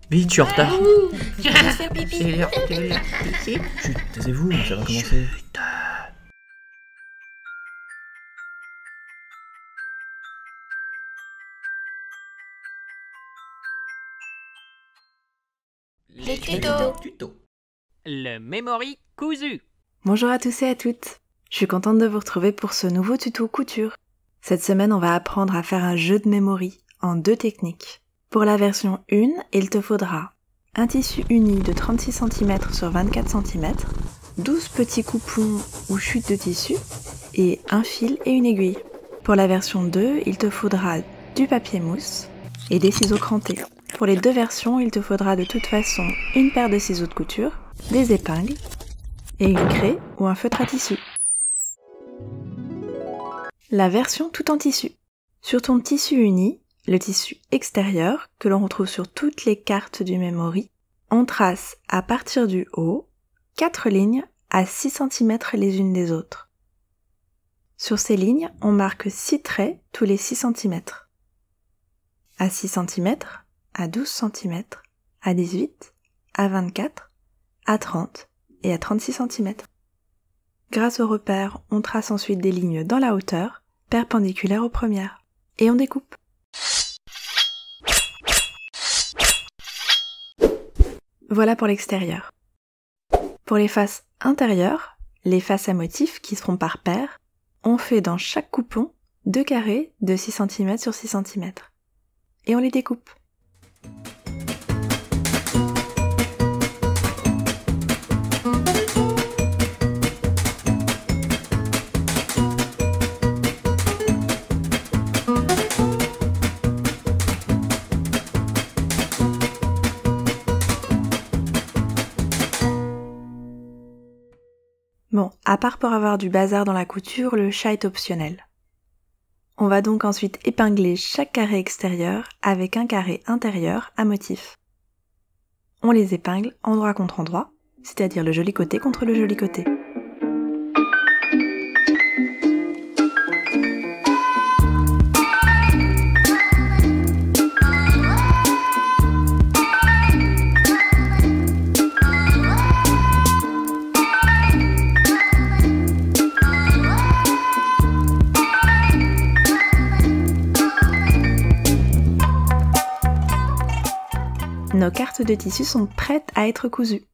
Vite, je suis en retard. Je vais faire pipi. C'est l'heure de la piscine. Chut, taisez-vous, ça va commencer. Les tutos. Le memory cousu. Bonjour à tous et à toutes. Je suis contente de vous retrouver pour ce nouveau tuto couture. Cette semaine, on va apprendre à faire un jeu de memory en 2 techniques. Pour la version 1, il te faudra un tissu uni de 36 cm sur 24 cm, 12 petits coupons ou chutes de tissu, et un fil et une aiguille. Pour la version 2, il te faudra du papier mousse et des ciseaux crantés. Pour les 2 versions, il te faudra de toute façon une paire de ciseaux de couture, des épingles et une craie ou un feutre à tissu. La version tout en tissu. Sur ton tissu uni, le tissu extérieur, que l'on retrouve sur toutes les cartes du memory, on trace à partir du haut 4 lignes à 6 cm les unes des autres. Sur ces lignes, on marque 6 traits tous les 6 cm. À 6 cm, à 12 cm, à 18, à 24, à 30 et à 36 cm. Grâce aux repères, on trace ensuite des lignes dans la hauteur, perpendiculaires aux premières. Et on découpe. Voilà pour l'extérieur. Pour les faces intérieures, les faces à motifs qui seront par paire, on fait dans chaque coupon 2 carrés de 6 cm sur 6 cm. Et on les découpe. Bon, à part pour avoir du bazar dans la couture, le chat est optionnel. On va donc ensuite épingler chaque carré extérieur avec un carré intérieur à motif. On les épingle endroit contre endroit, c'est-à-dire le joli côté contre le joli côté. Nos cartes de tissu sont prêtes à être cousues.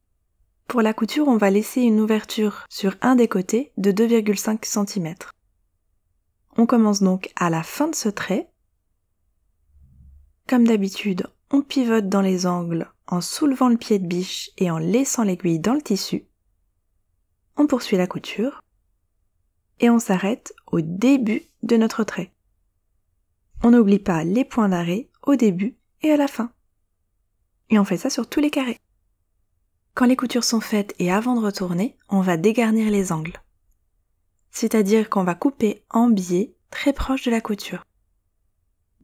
Pour la couture, on va laisser une ouverture sur un des côtés de 2,5 cm. On commence donc à la fin de ce trait. Comme d'habitude, on pivote dans les angles en soulevant le pied de biche et en laissant l'aiguille dans le tissu. On poursuit la couture et on s'arrête au début de notre trait. On n'oublie pas les points d'arrêt au début et à la fin. Et on fait ça sur tous les carrés. Quand les coutures sont faites et avant de retourner, on va dégarnir les angles. C'est-à-dire qu'on va couper en biais très proche de la couture.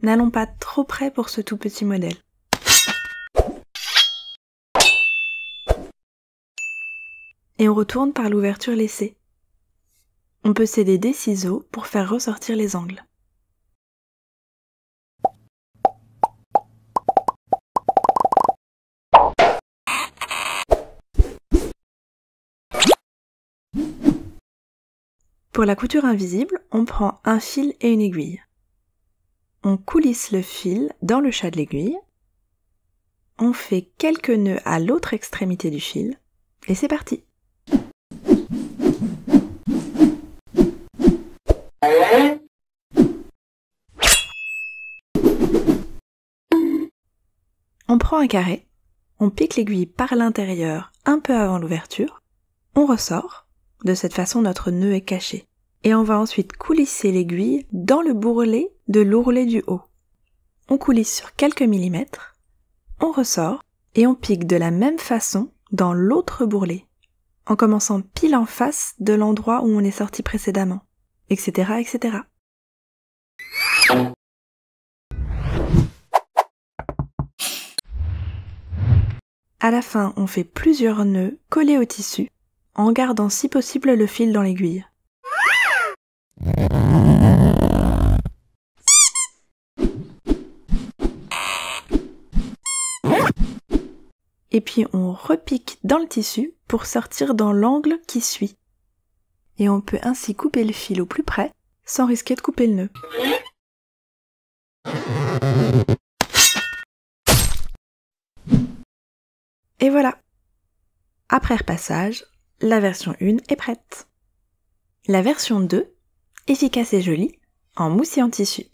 N'allons pas trop près pour ce tout petit modèle. Et on retourne par l'ouverture laissée. On peut céder des ciseaux pour faire ressortir les angles. Pour la couture invisible, on prend un fil et une aiguille. On coulisse le fil dans le chat de l'aiguille. On fait quelques nœuds à l'autre extrémité du fil. Et c'est parti! On prend un carré. On pique l'aiguille par l'intérieur un peu avant l'ouverture. On ressort. De cette façon, notre nœud est caché. Et on va ensuite coulisser l'aiguille dans le bourrelet de l'ourlet du haut. On coulisse sur quelques millimètres, on ressort et on pique de la même façon dans l'autre bourrelet, en commençant pile en face de l'endroit où on est sorti précédemment, etc., etc. À la fin, on fait plusieurs nœuds collés au tissu, en gardant si possible le fil dans l'aiguille. et puis on repique dans le tissu pour sortir dans l'angle qui suit. Et on peut ainsi couper le fil au plus près sans risquer de couper le nœud. Et voilà. Après repassage, la version 1 est prête. La version 2, efficace et jolie, en mousse et en tissu.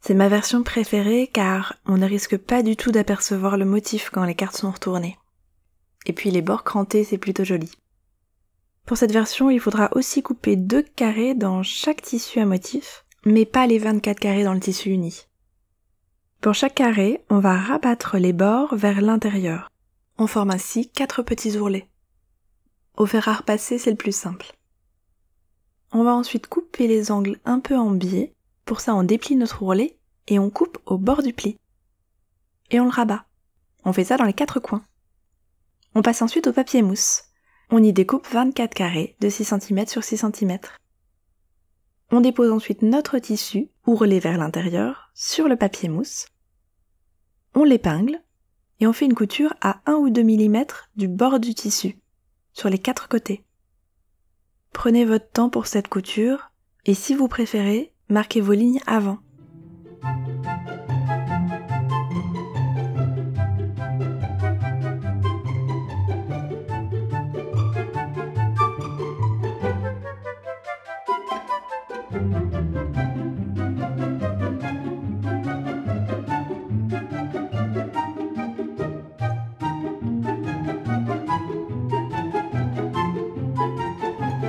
C'est ma version préférée car on ne risque pas du tout d'apercevoir le motif quand les cartes sont retournées. Et puis les bords crantés, c'est plutôt joli. Pour cette version, il faudra aussi couper 2 carrés dans chaque tissu à motif, mais pas les 24 carrés dans le tissu uni. Pour chaque carré, on va rabattre les bords vers l'intérieur. On forme ainsi 4 petits ourlets. Au fer à repasser, c'est le plus simple. On va ensuite couper les angles un peu en biais. Pour ça, on déplie notre ourlet et on coupe au bord du pli. Et on le rabat. On fait ça dans les 4 coins. On passe ensuite au papier mousse. On y découpe 24 carrés de 6 cm sur 6 cm. On dépose ensuite notre tissu, ourlé vers l'intérieur, sur le papier mousse. On l'épingle et on fait une couture à 1 ou 2 mm du bord du tissu, sur les 4 côtés. Prenez votre temps pour cette couture et si vous préférez, marquez vos lignes avant.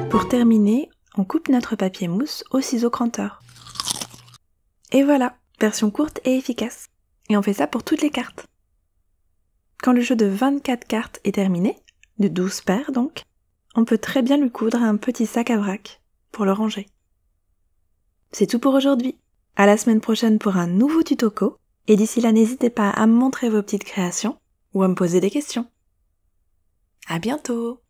Pour terminer, on coupe notre papier mousse au ciseau cranteur. Et voilà, version courte et efficace. Et on fait ça pour toutes les cartes. Quand le jeu de 24 cartes est terminé, de 12 paires donc, on peut très bien lui coudre un petit sac à vrac pour le ranger. C'est tout pour aujourd'hui. À la semaine prochaine pour un nouveau tuto, et d'ici là n'hésitez pas à me montrer vos petites créations ou à me poser des questions. À bientôt!